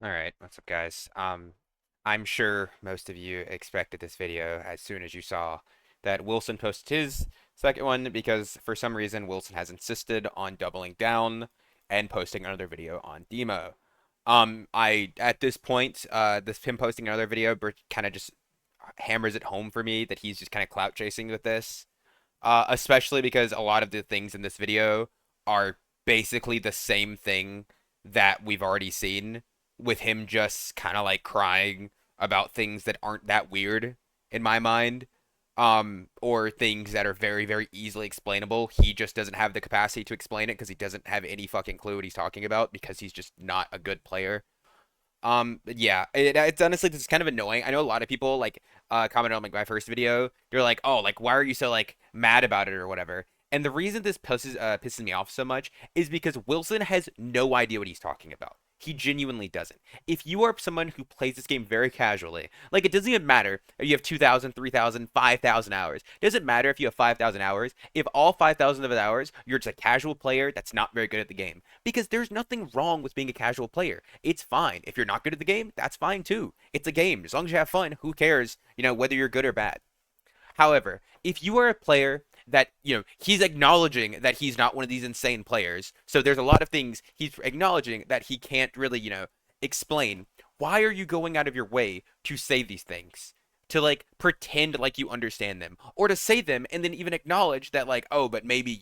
Alright, what's up guys? I'm sure most of you expected this video as soon as you saw that Wilson posted his second one because for some reason Wilson has insisted on doubling down and posting another video on Demo. At this point, this him posting another video kind of just hammers it home for me that he's just kind of clout chasing with this. Especially because a lot of the things in this video are basically the same thing that we've already seen, with him just kind of like crying about things that aren't that weird in my mind, or things that are very, very easily explainable. He just doesn't have the capacity to explain it because he doesn't have any fucking clue what he's talking about because he's just not a good player. Yeah, it's honestly this is kind of annoying. I know a lot of people like commented on like my first video. They're like, "Oh, like why are you so like mad about it or whatever?" And the reason this pisses me off so much is because Wilson has no idea what he's talking about. He genuinely doesn't. If you are someone who plays this game very casually, like it doesn't even matter if you have 2,000, 3,000, 5,000 hours. It doesn't matter if you have 5,000 hours. If all 5,000 of the hours you're just a casual player that's not very good at the game, because there's nothing wrong with being a casual player. It's fine. If you're not good at the game, that's fine too. It's a game. As long as you have fun, who cares, whether you're good or bad. However, if you are a player that, he's acknowledging that he's not one of these insane players, so there's a lot of things he's acknowledging that he can't really, explain. Why are you going out of your way to say these things? To like pretend like you understand them, or to say them and then even acknowledge that, like, oh, but maybe,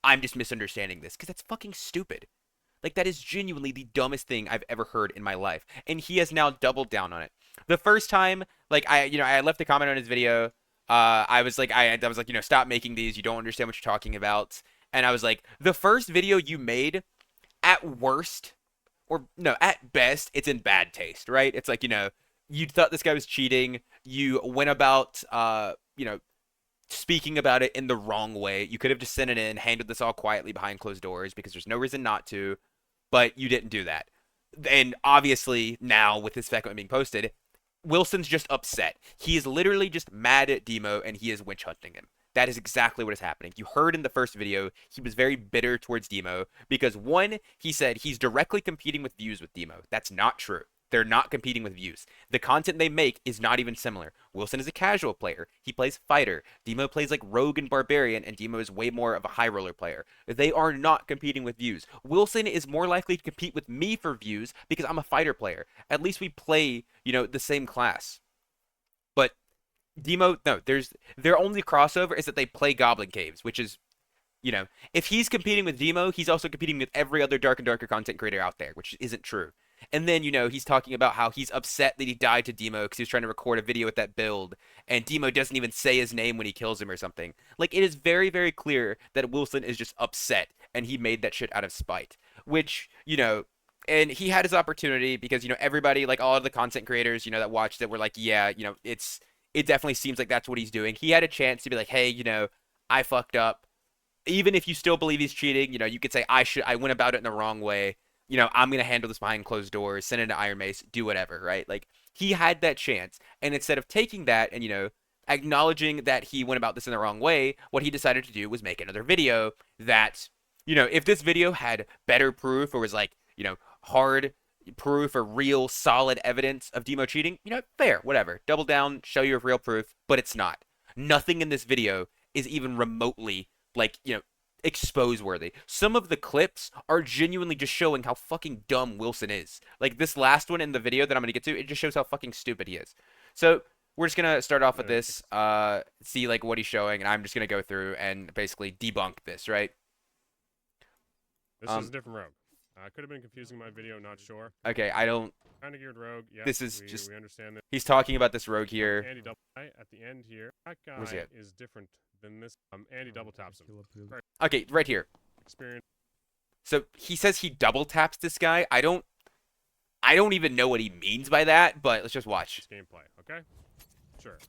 I'm just misunderstanding this, because that's fucking stupid. Like that is genuinely the dumbest thing I've ever heard in my life, and he has now doubled down on it. The first time, like I left a comment on his video. I was like, stop making these. You don't understand what you're talking about. And I was like, the first video you made, at worst, or no, at best, it's in bad taste, right? It's like, you thought this guy was cheating. You went about, speaking about it in the wrong way. You could have just sent it in, handled this all quietly behind closed doors because there's no reason not to, but you didn't do that. And obviously, now with this second one being posted, Wilson's just upset. He is literally just mad at Demo and he is witch hunting him. That is exactly what is happening. You heard in the first video, he was very bitter towards Demo because one, he said he's directly competing with views with Demo. That's not true. They're not competing with views. The content they make is not even similar. Wilson is a casual player. He plays fighter. Demo plays like rogue and barbarian, and Demo is way more of a high roller player. They are not competing with views. Wilson is more likely to compete with me for views because I'm a fighter player. At least we play, the same class. But Demo, no, their only crossover is that they play Goblin Caves, which is, if he's competing with Demo, he's also competing with every other Dark and Darker content creator out there, which isn't true. And then, he's talking about how he's upset that he died to Demo because he was trying to record a video with that build, and Demo doesn't even say his name when he kills him or something. Like, it is very, very clear that Wilson is just upset, and he made that shit out of spite. Which, and he had his opportunity because, everybody, like all of the content creators, that watched it were like, yeah, it definitely seems like that's what he's doing. He had a chance to be like, hey, I fucked up. Even if you still believe he's cheating, you could say I went about it in the wrong way. I'm gonna handle this behind closed doors, send it to Iron Mace, do whatever, right? Like he had that chance, and instead of taking that and acknowledging that he went about this in the wrong way, what he decided to do was make another video that, if this video had better proof or was like, hard proof or real solid evidence of Demo cheating, fair, whatever. Double down, show you real proof, but it's not. Nothing in this video is even remotely like, expose worthy. Some of the clips are genuinely just showing how fucking dumb Wilson is. Like this last one in the video that I'm gonna get to, it just shows how fucking stupid he is. So we're just gonna start off with this, see like what he's showing, and I'm just gonna go through and basically debunk this, right? This is a different rogue. Could have been confusing my video, not sure. Okay, I don't. Kind of geared rogue. Yes, This is just. we understand this. He's talking about this rogue here. Andy double at the end here. That guy is different than this. Andy double taps him. Right. Okay, right here. Experience. So he says he double taps this guy. I don't even know what he means by that, but let's just watch. Gameplay, okay? Sure.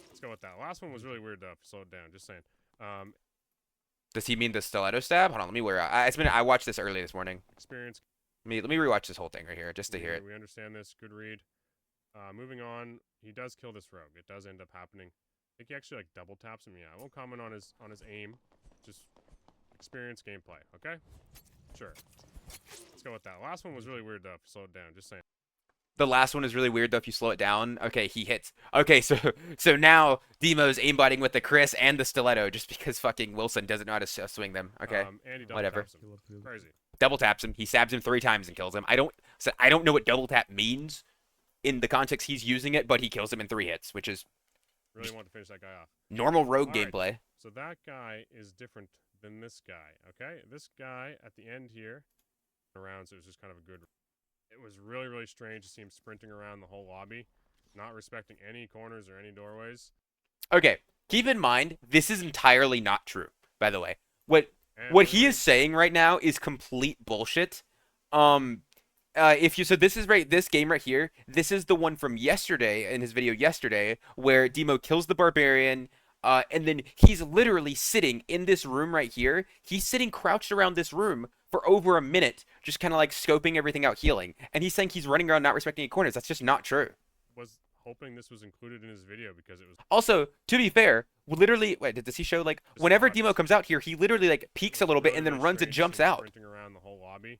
Let's go with that. Last one was really weird to slow it down. Just saying. Does he mean the stiletto stab? Hold on, let me wear. I watched this early this morning. Experience. Let me rewatch this whole thing right here just to hear it. We understand this. Good read. Moving on. He does kill this rogue. It does end up happening. I think he actually like double taps him. Yeah, I won't comment on his aim. Just experience gameplay. Okay. Sure. Let's go with that. Last one was really weird though. Slow it down. Just saying. The last one is really weird though if you slow it down. Okay, he hits. Okay, so now Demo's aimbotting with the Chris and the stiletto just because fucking Wilson doesn't know how to swing them. Okay, And he double whatever. taps him. Crazy. Double taps him. He stabs him 3 times and kills him. I don't know what double tap means in the context he's using it, but he kills him in 3 hits, which is Really want to finish that guy off. normal rogue All right. gameplay. So that guy is different than this guy. Okay, this guy at the end here, around. So it was just kind of a good. It was really, really strange to see him sprinting around the whole lobby, not respecting any corners or any doorways. Okay, keep in mind this is entirely not true. By the way, what And what he is saying right now is complete bullshit. If you so this game right here, this is the one from yesterday in his video yesterday where Demo kills the barbarian, and then he's literally sitting in this room right here. He's sitting crouched around this room for over a minute, just kind of like scoping everything out, healing. And he's saying he's running around not respecting any corners. That's just not true. was hoping this was included in his video because it was. Also, to be fair, literally, wait, does he show like whenever Demo comes out here, he literally like peeks a little bit and then runs and jumps out. Sprinting around the whole lobby,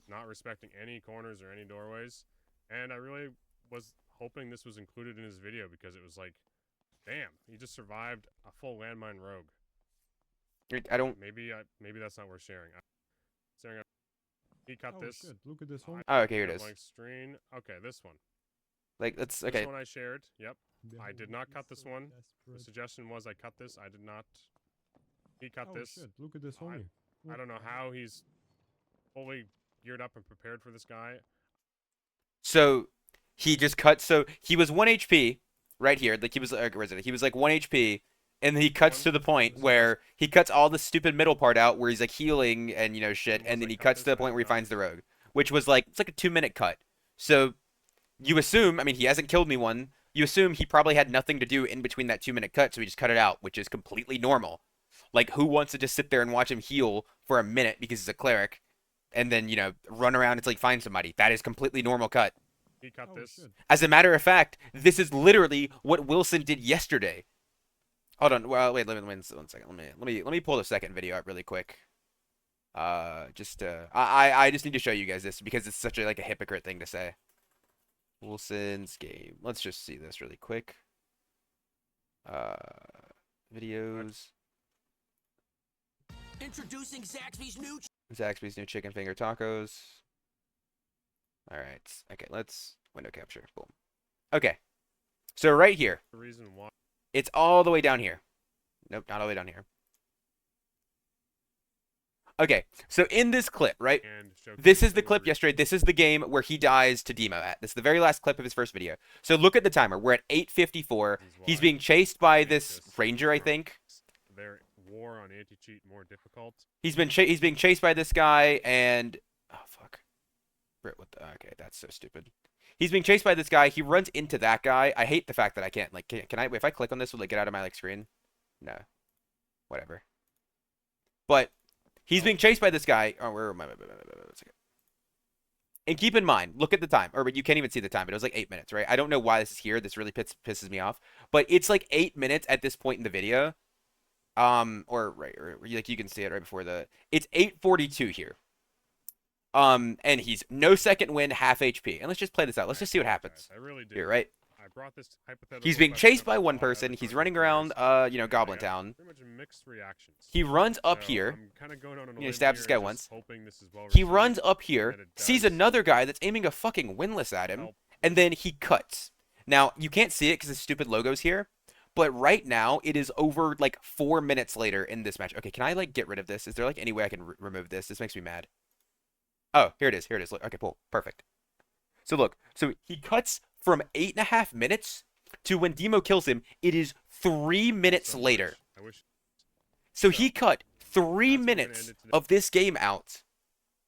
not respecting any corners or any doorways. And I really was hoping this was included in his video because it was like, damn, he just survived a full landmine rogue. I don't. Maybe that's not worth sharing. He cut this. Shit, look at this one. Oh, okay, here it is. Blank screen. Okay, this one. Like that's This okay. one I shared. Yep. I did not cut this one. The suggestion was I cut this. I did not. He cut this. Shit, look at this homie. I don't know how he's fully geared up and prepared for this guy. So he just cut. So he was 1 HP right here. Like he was where is it? He was like 1 HP, and then he cuts to the point where he cuts all the stupid middle part out where he's like healing and shit, and then he cuts to the point where he finds the rogue, which was like it's like a 2-minute cut. So you assume, I mean, he hasn't killed me one. You assume he probably had nothing to do in between that 2-minute cut, so he just cut it out, which is completely normal. Like, who wants to just sit there and watch him heal for a minute because he's a cleric, and then run around until he finds somebody? That is completely normal cut. He cut this. Shit. As a matter of fact, this is literally what Wilson did yesterday. Hold on. Well, wait. Let me 1 second. Let me pull the second video up really quick. I just need to show you guys this because it's such a like a hypocrite thing to say. Wilson's game. Let's just see this really quick. Videos. Introducing Zaxby's new chicken finger tacos. All right. Okay, let's window capture. Boom. Okay. So right here, The reason why. it's all the way down here. Nope, not all the way down here. Okay, so in this clip, right? And This is the clip yesterday. This is the game where he dies to Demo at. This is the very last clip of his first video. So look at the timer. We're at 8:54. He's being chased by this ranger, I think. Their war on anti-cheat more difficult. He's being chased by this guy, and oh fuck, Brit, what the? Okay, that's so stupid. He's being chased by this guy. He runs into that guy. I hate the fact that I can't like. Can I? If I click on this, will it get out of my like screen? No, whatever. But he's being chased by this guy. Oh, where am I? And keep in mind, look at the time. Or you can't even see the time. But it was like 8 minutes, right? I don't know why this is here. This really pisses me off. But it's like 8 minutes at this point in the video. Or like you can see it right before the. It's 8:42 here. And he's no second win, half HP. And let's just play this out. Let's just see what happens. I really do. Here, right? I brought this hypothetical. He's being question chased up by a one lot person. other He's times running before around, this, and I Goblin got Town. Pretty much mixed reactions. He runs up So here. I'm kind of going on a He limb stabs this here, guy just once. hoping this is well He received, runs up and here, that it sees does another guy that's aiming a fucking windlass at him, help. and then he cuts. Now, you can't see it because the stupid logo's here, but right now, it is over, like, 4 minutes later in this match. Okay, can I, like, get rid of this? Is there, like, any way I can remove this? This makes me mad. Oh, here it is. Here it is. Look. Okay, cool. Perfect. So, look. So, he cuts from 8.5 minutes to when Demo kills him. It is 3 minutes So later. I wish. So he cut 3 That's where we're gonna minutes end it today. of this game out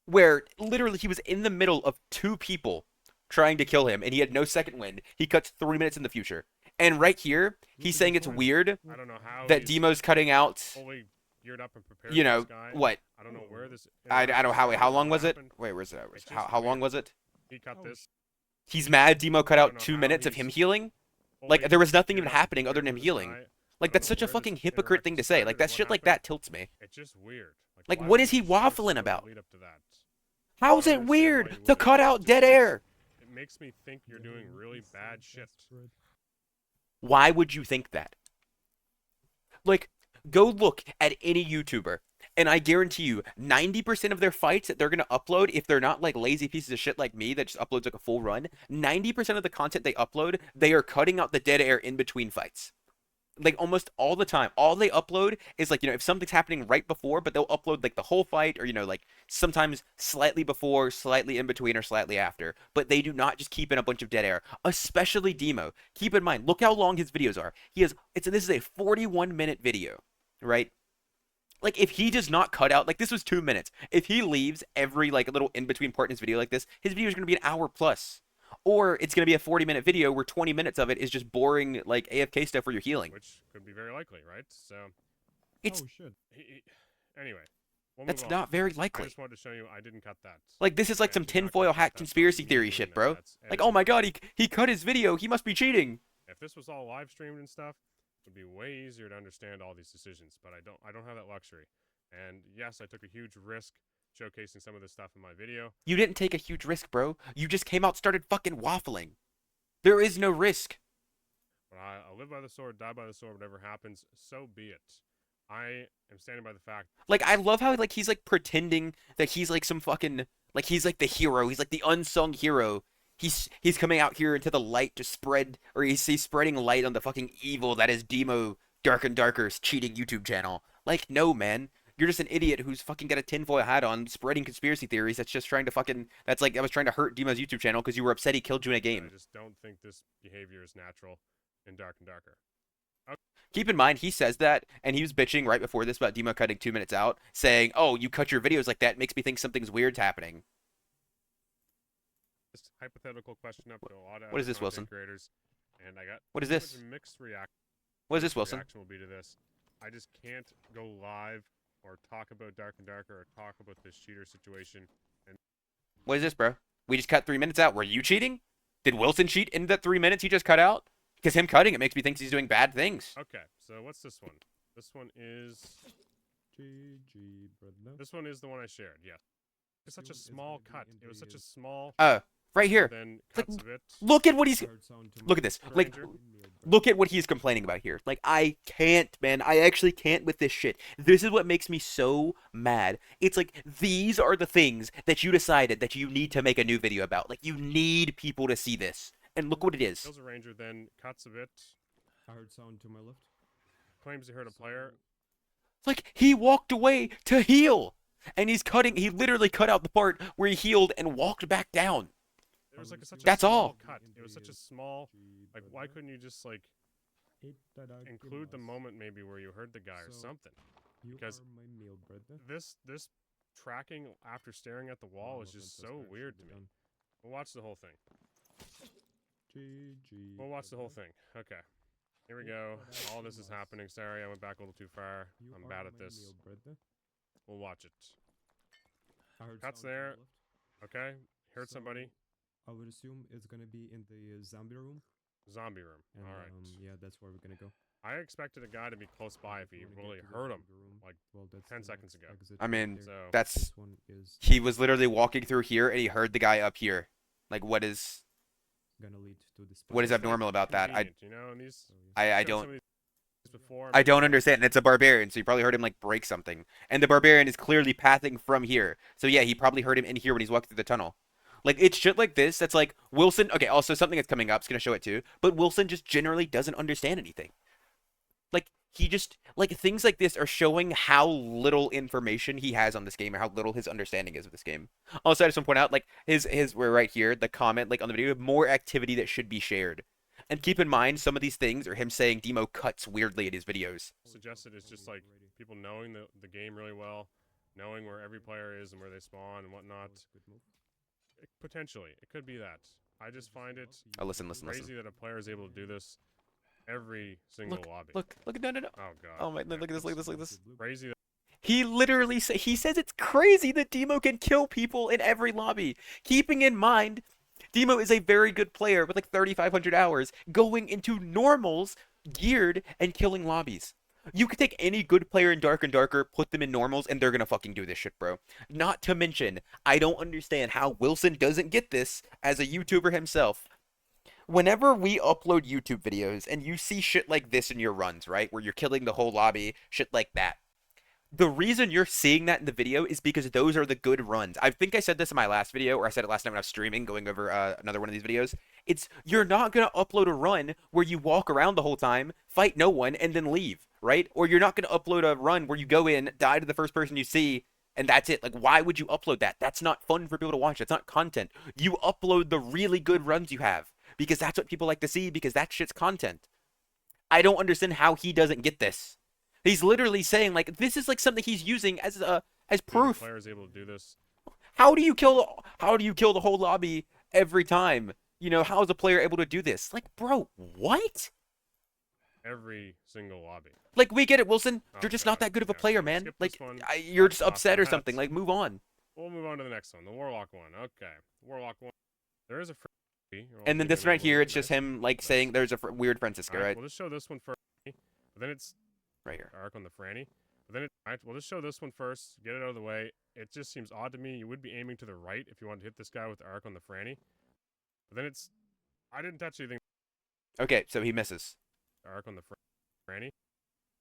where literally he was in the middle of 2 people trying to kill him and he had no second wind. He cuts 3 minutes in the future. And right here, he's saying it's weird I don't know how that he's Demo's cutting out, fully geared up and prepared. you for know, this guy. what? I don't know where this. I don't know how long was it? happened. Wait, where's it? It's How, just how long weird. was it? He cut this. He's mad Demo cut I out don't know 2 how minutes of him he's healing? fully Like, there was nothing geared even up and happening other prepared than him for this healing. guy. Like, I that's don't such know a where fucking this hypocrite thing to interaction say. Like, started that or shit what like that happened. tilts me. It's just weird. Like, why what would is he you show waffling someone about? Lead up to that. I How's don't it understand why weird you to wouldn't. cut It out just dead air? it makes me think you're doing really bad shit. Why would you think that? Like, go look at any YouTuber, and I guarantee you, 90% of their fights that they're gonna upload, if they're not like lazy pieces of shit like me that just uploads like a full run, 90% of the content they upload, they are cutting out the dead air in between fights. Like almost all the time, all they upload is like, if something's happening right before, but they'll upload like the whole fight, or like sometimes slightly before, slightly in between, or slightly after. But they do not just keep in a bunch of dead air, especially Demo. Keep in mind, look how long his videos are. This is a 41-minute video, right? Like if he does not cut out, like this was 2 minutes. If he leaves every like little in between part in his video like this, his video is going to be an hour plus. Or it's going to be a 40-minute video where 20 minutes of it is just boring like AFK stuff where you're healing. Which could be very likely, right? So. It's Oh shit. Anyway, we'll move That's on. not very I likely. just wanted to show you I didn't cut that. Like this is like And some do not tinfoil cut hat that. That's conspiracy not me theory doing shit, that. bro. That's Like, oh editing. my god, he cut his video. He must be cheating. If this was all live streamed and stuff, it would be way easier to understand all these decisions. But I don't have that luxury. And yes, I took a huge risk showcasing some of this stuff in my video. You didn't take a huge risk, bro. You just came out, started fucking waffling. There is no risk. But I live by the sword, die by the sword. Whatever happens, so be it. I am standing by the fact. Like, I love how like he's like pretending that he's like some fucking like he's like the hero. He's like the unsung hero. He's coming out here into the light to spread, or he's spreading light on the fucking evil that is Demo Dark and Darker's cheating YouTube channel. Like, no, man. You're just an idiot who's fucking got a tinfoil hat on, spreading conspiracy theories. That's just trying to fucking. That's like I was trying to hurt Demo's YouTube channel because you were upset he killed you in a game. I just don't think this behavior is natural in Dark and Darker. Keep in mind, he says that, and he was bitching right before this about Demo cutting 2 minutes out, saying, "Oh, you cut your videos like that makes me think something's weird's happening." This hypothetical question up to a lot of What is this, content Wilson? creators, and I got What is pretty this? much a mixed reaction. What is this, Wilson? Reaction will be to this. I just can't go live or talk about Dark and Darker or talk about this cheater situation. And What is this, bro? We just cut 3 minutes out. Were you cheating? Did Wilson cheat in that 3 minutes he just cut out? Because him cutting it makes me think he's doing bad things. okay, so what's this one? This one is GG, brother. this one is the one I shared. Yeah, it's such a small cut. It was such a small. Right here. Then Like, cuts of it. Look at what he's. Hard sound to Look my at this. Stranger. Like, look at what he's complaining about here. Like, I can't, man. I actually can't with this shit. This is what makes me so mad. It's like, these are the things that you decided that you need to make a new video about. Like, you need people to see this. And look what it is. Kills a ranger, then cuts of it. hard sound to my left. Claims he hurt a player. Like, he walked away to heal. And he literally cut out the part where he healed and walked back down. It was like such a That's small all. cut. It was such a small. Like, why couldn't you just like include the moment maybe where you heard the guy or So, something? You because- are my meal, brother. This tracking after staring at the wall is just so weird to me. We'll watch the whole thing. GG. We'll watch the whole thing. Okay. Here we go. All this is happening. Sorry, I went back a little too far. I'm bad at this. We'll watch it. Cuts there. Okay. Heard somebody. I would assume it's gonna be in the zombie room. Zombie room. And, All right. Yeah, that's where we're gonna go. I expected a guy to be close by if he really heard him. Like, well, that's 10 the seconds next ago. exit I right mean, there. So That's. This one is He was literally walking through here and he heard the guy up here. Like, what is gonna lead to this. what is it's, like, abnormal about that? convenient, you know, and these. I I've shown don't. some of these before. I don't understand. It's a barbarian, so you probably heard him like break something. And the barbarian is clearly pathing from here. So yeah, he probably heard him in here when he's walking through the tunnel. Like, it's shit like this that's like Wilson. Okay, also something that's coming up is gonna show it too. But Wilson just generally doesn't understand anything. Like, he just like things like this are showing how little information he has on this game or how little his understanding is of this game. Also, I just want to point out like we're right here, the comment like on the video, more activity that should be shared. And keep in mind, some of these things are him saying Demo cuts weirdly in his videos. Suggested it's just like people knowing the game really well, knowing where every player is and where they spawn and whatnot. Potentially, it could be that. I just find it Oh, listen. crazy that a player is able to do this every single lobby. Look, no. Oh god. Oh my, look at this. Crazy. He literally he says it's crazy that Demo can kill people in every lobby. Keeping in mind, Demo is a very good player with like 3,500 hours going into normals, geared, and killing lobbies. You could take any good player in Dark and Darker, put them in normals, and they're gonna fucking do this shit, bro. Not to mention, I don't understand how Wilson doesn't get this as a YouTuber himself. Whenever we upload YouTube videos and you see shit like this in your runs, right? Where you're killing the whole lobby, shit like that. The reason you're seeing that in the video is because those are the good runs. I think I said this in my last video, or I said it last night when I was streaming, going over another one of these videos. It's you're not gonna upload a run where you walk around the whole time, fight no one, and then leave, right? Or you're not gonna upload a run where you go in, die to the first person you see, and that's it. Like, why would you upload that? That's not fun for people to watch. It's not content. You upload the really good runs you have because that's what people like to see because that shit's content. I don't understand how he doesn't get this. He's literally saying like this is like something he's using as proof. Player is able to do this. How do you kill the whole lobby every time? You know, how is a player able to do this? Like, bro, what? Every single lobby. Like, we get it, Wilson. Oh, You're just God. not that good of a Yeah, player, so man. skip Like, this one. you're just Off upset or that. something. Like, move on. We'll move on to the next one, the Warlock one. Okay, Warlock one. There is a And then this right here, it's just him like saying there's a weird Francisco, right? We'll just show this one first. But then it's Right here. arc on the Franny. But then we'll just show this one first. Get it out of the way. It just seems odd to me. You would be aiming to the right if you want to hit this guy with the arc on the Franny. But then I didn't touch anything. Okay, so he misses. Arc on the Franny.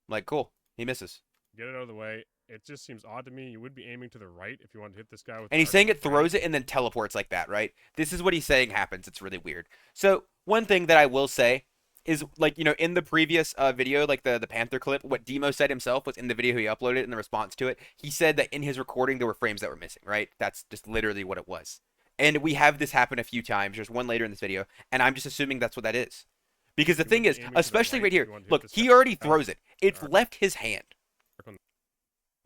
Like, cool. He misses. Get it out of the way. It just seems odd to me. You would be aiming to the right if you want to hit this guy with. And he's saying it throws it and then teleports like that, right? This is what he's saying happens. It's really weird. So one thing that I will say is, like, you know, in the previous video, like the Panther clip, what Demo said himself was in the video he uploaded in the response to it. He said that in his recording there were frames that were missing, right? That's just literally what it was. And we have this happen a few times. There's one later in this video, and I'm just assuming that's what that is. Because the thing is, especially right here, look, he already throws it. It's left his hand.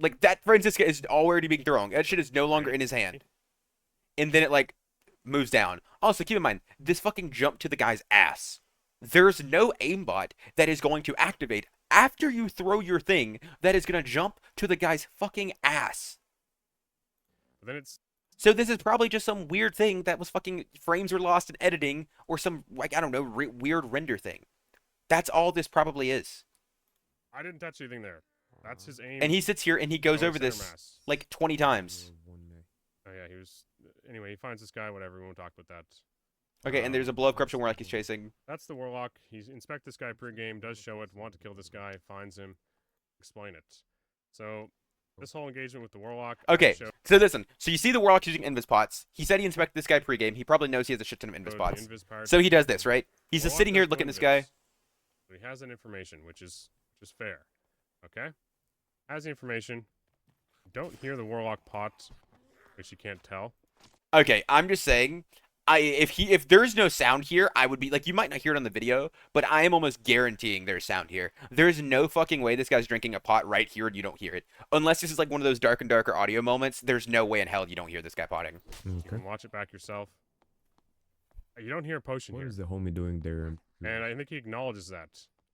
Like, that Francisca is already being thrown. That shit is no longer in his hand. And then it, like, moves down. Also, keep in mind, this fucking jumped to the guy's ass. There's no aimbot that is going to activate after you throw your thing that is going to jump to the guy's fucking ass. Then So this is probably just some weird thing that was fucking frames were lost in editing or some, like, I don't know, weird render thing. That's all this probably is. I didn't touch anything there. That's his aim. And he sits here and he goes over this like 20 times. Oh yeah, he was. Anyway, he finds this guy. Whatever. We won't talk about that. Okay, and there's a blow of corruption where like he's chasing. That's the Warlock. He's inspect this guy pre-game. Does show it. Want to kill this guy. Finds him. Explain it. So this whole engagement with the Warlock. Okay, so listen. So you see the Warlock using invis pots. He said he inspected this guy pre-game. He probably knows he has a shit ton of invis pots. So he does this, right? He's just sitting here looking at this guy. So he has that information, which is fair. Okay. Has the information. Don't hear the Warlock pot, which you can't tell. Okay, I'm just saying, if there's no sound here, I would be like, you might not hear it on the video, but I am almost guaranteeing there's sound here. There's no fucking way this guy's drinking a pot right here and you don't hear it. Unless this is like one of those Dark and Darker audio moments, there's no way in hell you don't hear this guy potting. You can watch it back yourself. You don't hear a potion here. What is the homie doing there? And I think he acknowledges that.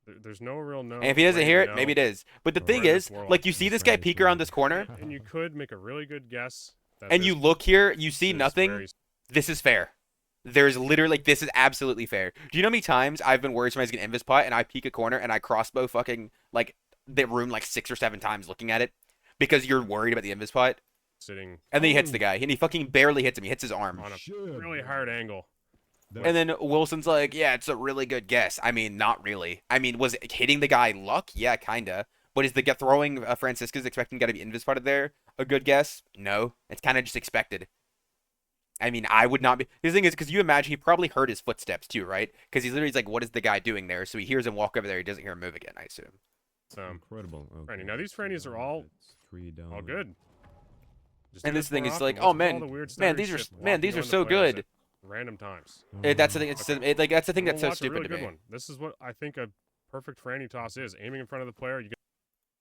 There's no real no. And if he doesn't hear it, maybe it is. But the thing is, like, you see this guy peek around this corner, and you could make a really good guess. And you look here, you see nothing. This is fair. There's literally, like, this is absolutely fair. Do you know how many times I've been worried somebody's gonna invis pot and I peek a corner and I crossbow fucking, like, the room like 6 or 7 times looking at it because you're worried about the invis pot? Sitting. And then he hits the guy, and he fucking barely hits him. He hits his arm. On a really hard angle. And then Wilson's like, yeah, it's a really good guess. I mean, not really. I mean, was it hitting the guy luck? Yeah, kinda. But is the throwing Francisca's expecting guy to be invis potted there a good guess? No. It's kind of just expected. I mean, I would not be. The thing is, because you imagine he probably heard his footsteps too, right? Because he's literally like, what is the guy doing there? So he hears him walk over there. He doesn't hear him move again, I assume. Incredible. Okay. Franny. Now these Frannies are all good. Just and this thing is like, oh oh man, these are so good. Random times. That's the thing. It's like that's the thing that's so stupid really to me. One. This is what I think a perfect Franny toss is: aiming in front of the player, you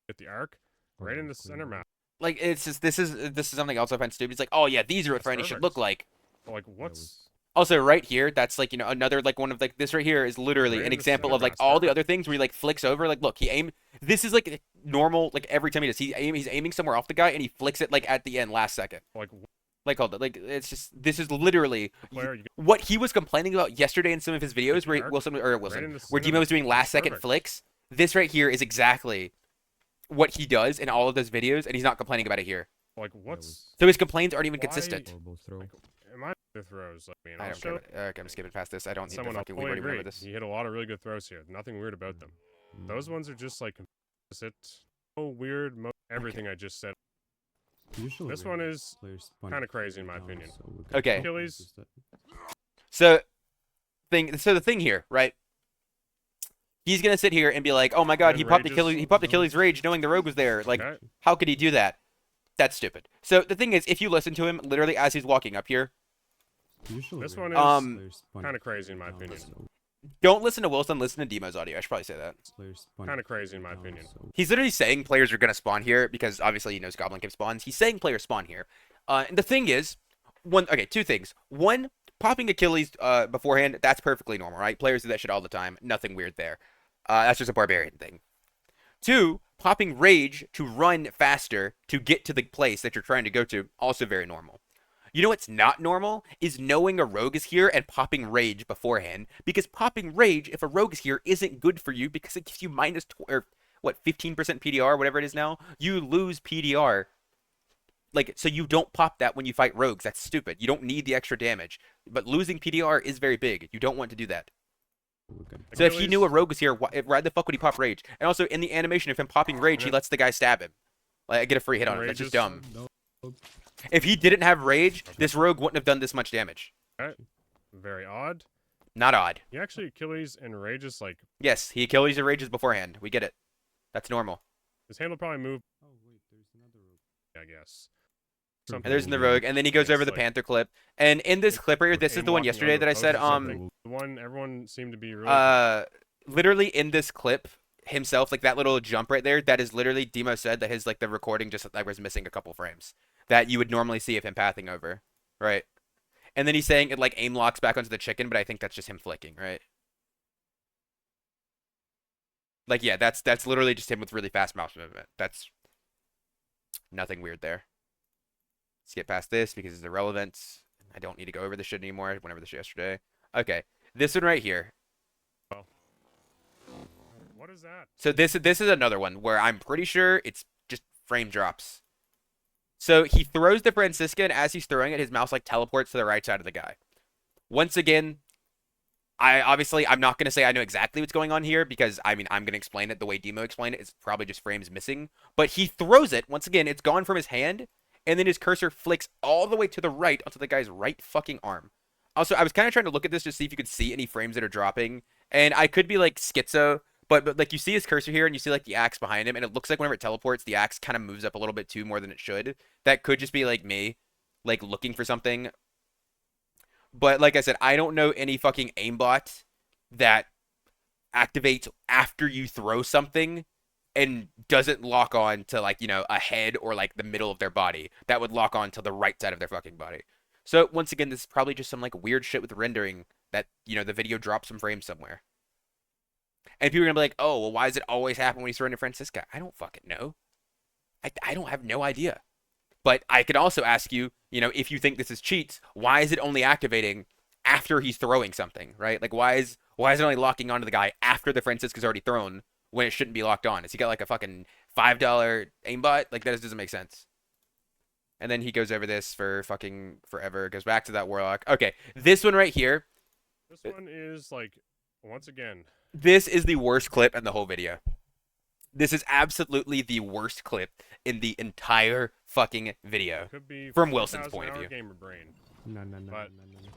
get the arc right in the center map. Like, it's just this is something else I find stupid. It's like, oh yeah, these are what Franny should look like. Like what's also right here? That's like, you know, another like one of like this right here is literally right an example of like all the other things where he like flicks over. Like, look, he aim. This is like normal. Like every time he does, he's aiming somewhere off the guy and he flicks it like at the end, last second. Like, hold on. Like, it's just, this is literally what he was complaining about yesterday in some of his videos where where Demo was doing last second flicks. This right here is exactly what he does in all of those videos, and he's not complaining about it here. Like, what's... So his complaints aren't even Why- consistent. Horrible throw. Like, am I the throws? I mean, I I'll don't care show about it. Okay, I'm skipping past this. I don't need the someone fucking. I'll We fully already went agree. over this. He hit a lot of really good throws here. Nothing weird about them. Those ones are just like complicit. Oh, weird. Everything I just said. Usually This we one have is players kinda crazy in my opinion. so we can Okay. Achilles. So the thing here, right? He's gonna sit here and be like, "Oh my God, And he popped rages. Achilles. He popped Achilles' rage, knowing the rogue was there. Like, Okay. how could he do that? That's stupid." So the thing is, if you listen to him, literally as he's walking up here, Usually This we one have is players kinda crazy in my opinion. so don't listen to Wilson. Listen to Demo's audio. I should probably say that. players Kinda crazy in my opinion. so He's literally saying players are gonna spawn here because obviously he knows Goblin Cave spawns. He's saying players spawn here. And the thing is, two things. One, popping Achilles beforehand, that's perfectly normal, right? Players do that shit all the time. Nothing weird there. That's just a barbarian thing. Two, popping rage to run faster to get to the place that you're trying to go to, also very normal. You know what's not normal is knowing a rogue is here and popping rage beforehand. Because popping rage, if a rogue is here, isn't good for you because it gives you minus 15% PDR, whatever it is now. You lose PDR. Like, so you don't pop that when you fight rogues. That's stupid. You don't need the extra damage. But losing PDR is very big. You don't want to do that. we can So if he knew a rogue was here, why the fuck would he pop rage? And also, in the animation of him popping rage, he lets the guy stab him. Like, get a free hit on him. That's just dumb. If he didn't have rage, this rogue wouldn't have done this much damage. Very odd. Not odd. He actually Achilles and rages like Yes, he Achilles and rages beforehand. We get it. That's normal. his hand will probably move, Oh wait, there's another I guess. And there's in the rogue, and then he goes It's over the like- Panther clip. And in this clip right here, this is Aim the one walking yesterday over that I post said, or something. The one everyone seemed to be really literally in this clip himself, like that little jump right there, that is literally Demo said that his like the recording just like was missing a couple frames that you would normally see of him pathing over, right? And then he's saying it like aim locks back onto the chicken, but I think that's just him flicking, right? Like yeah, that's literally just him with really fast mouse movement. That's nothing weird there. Let's get past this because it's irrelevant. I don't need to go over this shit anymore. I went over this yesterday. Okay, this one right here. What is that? So this is another one where I'm pretty sure it's just frame drops. So he throws the Franciscan. As he's throwing it, his mouse like teleports to the right side of the guy. Once again, I'm not gonna say I know exactly what's going on here because I mean I'm gonna explain it the way Demo explained it. It's probably just frames missing. But he throws it once again. It's gone from his hand, and then his cursor flicks all the way to the right onto the guy's right fucking arm. Also, I was kind of trying to look at this to see if you could see any frames that are dropping, and I could be like schizo. But like you see his cursor here and you see like the axe behind him and it looks like whenever it teleports the axe kind of moves up a little bit too more than it should. That could just be like me like looking for something. But like I said, I don't know any fucking aimbot that activates after you throw something and doesn't lock on to like, you know, a head or like the middle of their body. That would lock on to the right side of their fucking body. So once again, this is probably just some like weird shit with rendering that, you know, the video drops some frames somewhere. And people are gonna be like, "Oh, well, why does it always happen when he's throwing to Francisca?" I don't fucking know. I don't have no idea. But I could also ask you, you know, if you think this is cheats, why is it only activating after he's throwing something, right? Like, why is it only locking onto the guy after the Francisca's already thrown when it shouldn't be locked on? Has he got like a fucking $5 aimbot? Like that just doesn't make sense. And then he goes over this for fucking forever. Goes back to that warlock. Okay, this one right here. This one is like once again. This is the worst clip in the whole video. This is absolutely the worst clip in the entire fucking video. Could be From Wilson's point of 40,000 hour view. Gamer brain. No. But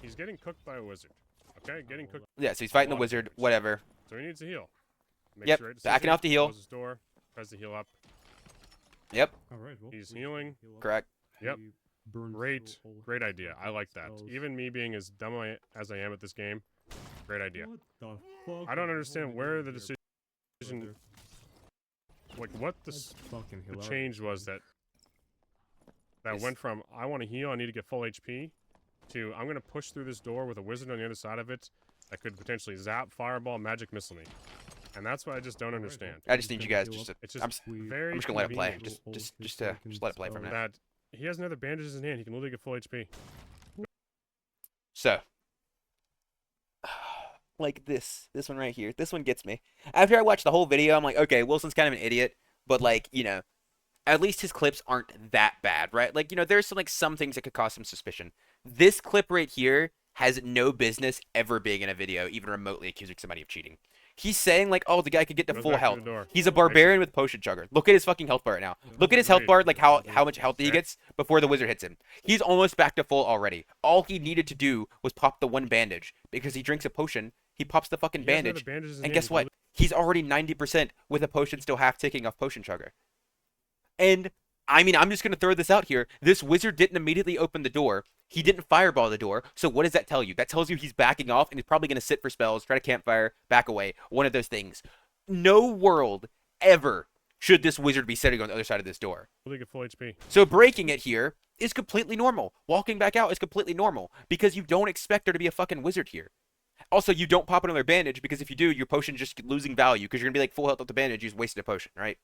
he's getting cooked by a wizard. Okay, getting cooked. Yeah, so he's fighting the lot of wizard, damage. whatever. So he needs to heal. Makes Yep, the right backing decision, off to heal. closes his door, tries to heal up. Yep, All right, well, He's healing. correct. Yep. Great idea. I like that. Even me being as dumb as I am at this game, great idea. What the fuck? I don't understand where the decision, like what the change was that Is- went from I want to heal, I need to get full HP, to I'm gonna push through this door with a wizard on the other side of it that could potentially zap, fireball, magic missile me, and that's what I just don't understand. I just need you guys just to. It's just I'm very just gonna let it play. convenient Just let it play for a minute. that he has another bandages in hand. He can literally get full HP. So, like this one right here. This one gets me. After I watched the whole video, I'm like, okay, Wilson's kind of an idiot, but like, at least his clips aren't that bad, right? Like, there's some things that could cause some suspicion. This clip right here has no business ever being in a video, even remotely accusing somebody of cheating. He's saying like, oh, the guy could get to Goes full back through health. the door. He's a barbarian with potion chugger. Look at his fucking health bar right now. Look at his health bar, like how much health he gets before the wizard hits him. He's almost back to full already. All he needed to do was pop the one bandage because he drinks a potion. He pops the fucking bandage, and guess what? He's already 90% with a potion still half ticking off potion chugger. And I mean, I'm just going to throw this out here. This wizard didn't immediately open the door. He didn't fireball the door. So what does that tell you? That tells you he's backing off and he's probably going to sit for spells, try to campfire, back away. One of those things. No world ever should this wizard be sitting on the other side of this door. Really get full HP. So breaking it here is completely normal. Walking back out is completely normal because you don't expect there to be a fucking wizard here. Also, you don't pop another bandage because if you do, your potion's just losing value because you're going to be like full health with the bandage, you just wasted a potion, right?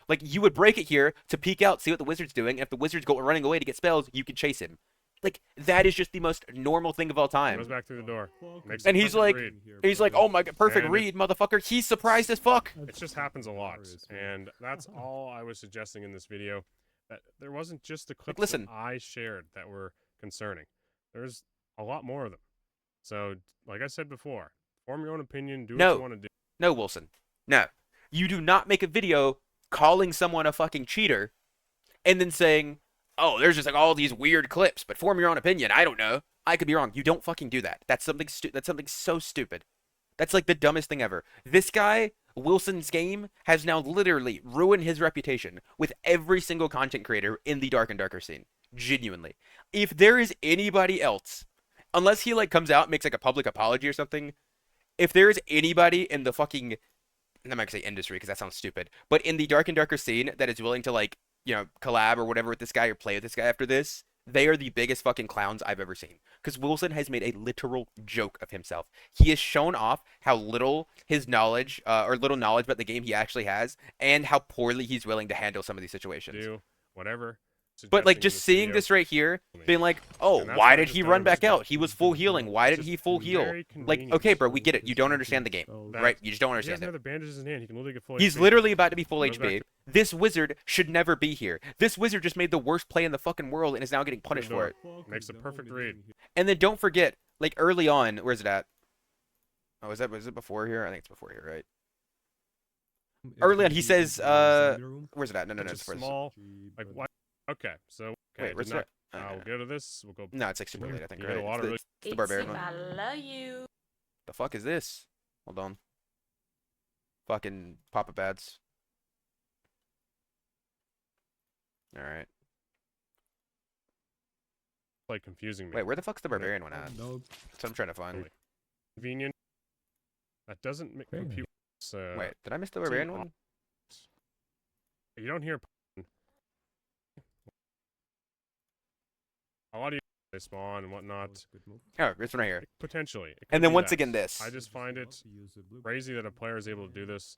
Like, you would break it here to peek out, see what the wizard's doing, and if the wizard's running away to get spells, you can chase him. Like, that is just the most normal thing of all time. Goes back through the door. And he's like, oh my god, perfect And read, motherfucker. He's surprised as fuck. It just happens a lot, and that's all I was suggesting in this video. That there wasn't just the clips listen. that I shared that were concerning. There's a lot more of them. So, like I said before, form your own opinion. Do what you want to do. No, Wilson. No. You do not make a video calling someone a fucking cheater and then saying, oh, there's just like all these weird clips, but form your own opinion. I don't know. I could be wrong. You don't fucking do that. That's something so stupid. That's like the dumbest thing ever. This guy, Wilson's game, has now literally ruined his reputation with every single content creator in the Dark and Darker scene. Genuinely. If there is anybody else, unless he like comes out and makes like a public apology or something, if there is anybody in the fucking, I'm not gonna say industry because that sounds stupid, but in the Dark and Darker scene that is willing to like, collab or whatever with this guy or play with this guy after this, they are the biggest fucking clowns I've ever seen. Because Wilson has made a literal joke of himself. He has shown off how little his knowledge, or little knowledge about the game he actually has, and how poorly he's willing to handle some of these situations. Do whatever. But like just seeing this right here, being like, oh, why did he run back out? He was full healing. Why didn't he full heal? Like, okay, bro, we get it. You don't understand the game, right? You just don't understand it. He doesn't have the bandages in hand. He can literally get full He's HP. literally about to be full HP. This wizard should never be here. This wizard just made the worst play in the fucking world and is now getting punished for it. Makes a perfect read. And then don't forget, like early on, where's it at? Oh, was it before here? I think it's before here, right? Early on, he says, where's it at? No, it's small. Like what? Okay, so wait, where's that? We'll go to this. We'll go. No, it's like super late, I think. You Right? get a lot It's the barbarian one. I love you. The fuck is this? Hold on. Fucking Papa Bads. All right. Like confusing me. Wait, where the fuck's the barbarian one at? No. That's what I'm trying to find. Convenient. That doesn't make compute. Wait, did I miss the barbarian one? You don't hear. A lot of they spawn and whatnot. Oh, this one right here. Potentially. And then once again, this. I just find it crazy that a player is able to do this.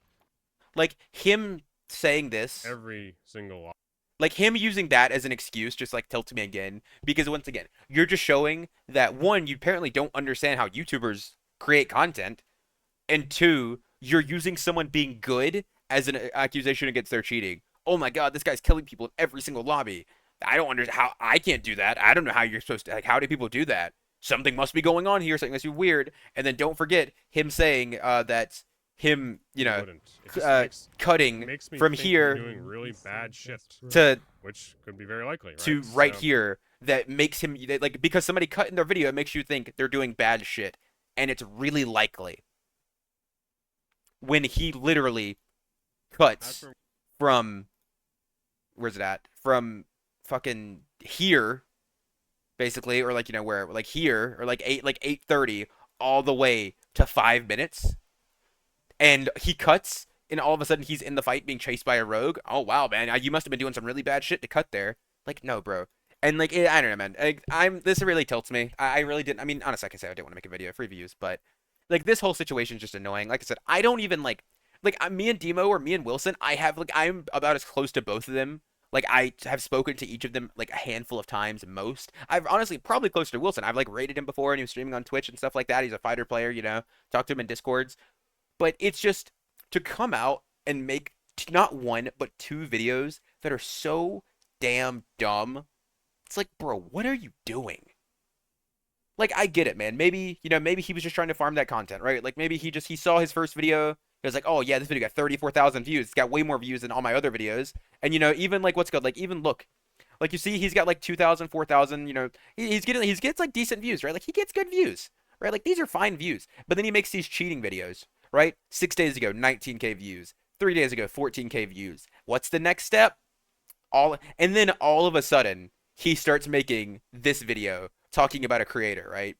Like him saying this. Every single lot. Like him using that as an excuse just like tilts me again. Because once again, you're just showing that one, you apparently don't understand how YouTubers create content. And two, you're using someone being good as an accusation against their cheating. Oh my god, this guy's killing people in every single lobby. I don't understand how I can't do that. I don't know how you're supposed to, like, how do people do that? Something must be going on here. Something must be weird. And then don't forget him saying that him, cutting from here doing really bad shit, to which could be very likely, right? To right here that makes him like because somebody cut in their video, it makes you think they're doing bad shit, and it's really likely when he literally cuts from where's it at from fucking here basically, or like where like here or like 8:30 all the way to 5 minutes, and he cuts and all of a sudden he's in the fight being chased by a rogue. Oh wow, man, you must have been doing some really bad shit to cut there. Like, no, bro. And like I don't know, man. This really tilts me. I really didn't. I mean, honestly, like I said, I didn't want to make a video for reviews, but like this whole situation is just annoying. Like I said, I don't even like me and Demo or me and Wilson. I'm about as close to both of them. Like I have spoken to each of them like a handful of times most. I've honestly probably closer to Wilson. I've like rated him before and he was streaming on Twitch and stuff like that. He's a fighter player, talk to him in Discords. But it's just to come out and make not one, but two videos that are so damn dumb. It's like, bro, what are you doing? Like, I get it, man. Maybe, maybe he was just trying to farm that content, right? Like, maybe he saw his first video. He was like, oh, yeah, this video got 34,000 views. It's got way more views than all my other videos. And, even like what's good, like, even look, like you see, he's got like 2,000, 4,000. He gets like decent views, right? Like, he gets good views, right? Like, these are fine views. But then he makes these cheating videos, right? 6 days ago, 19K views. 3 days ago, 14K views. What's the next step? And then all of a sudden, he starts making this video talking about a creator, right?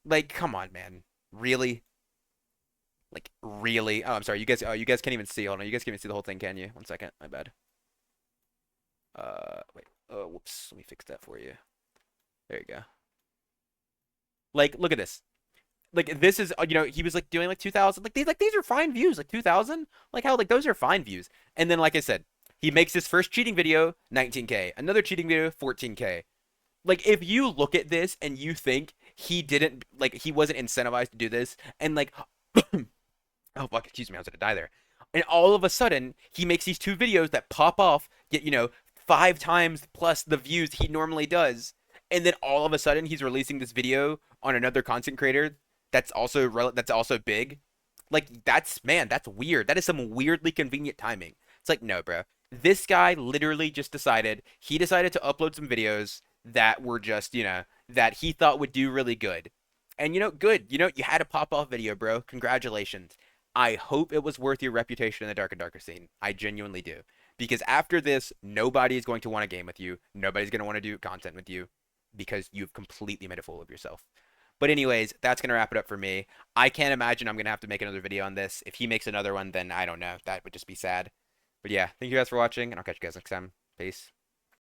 Like, come on, man. Really? Like, really? Oh, I'm sorry. You guys can't even see. Hold on. You guys can't even see the whole thing, can you? 1 second. My bad. Wait. Oh, whoops. Let me fix that for you. There you go. Like, look at this. Like, this is, he was like doing like 2,000. These are fine views. Like 2,000. Like how like those are fine views. And then, like I said, he makes his first cheating video, 19K. Another cheating video, 14K. Like, if you look at this and you think he wasn't incentivized to do this, and like, oh fuck, excuse me, I was gonna die there. And all of a sudden, he makes these two videos that pop off, get 5 times plus the views he normally does, and then all of a sudden he's releasing this video on another content creator that's also big. Like, that's weird. That is some weirdly convenient timing. It's like, no, bro. This guy literally just decided to upload some videos that were just, that he thought would do really good. And good. You had a pop off video, bro. Congratulations. I hope it was worth your reputation in the Dark and Darker scene. I genuinely do. Because after this, nobody is going to want to game with you. Nobody's going to want to do content with you because you've completely made a fool of yourself. But anyways, that's going to wrap it up for me. I can't imagine I'm going to have to make another video on this. If he makes another one, then I don't know. That would just be sad. But yeah, thank you guys for watching, and I'll catch you guys next time. Peace.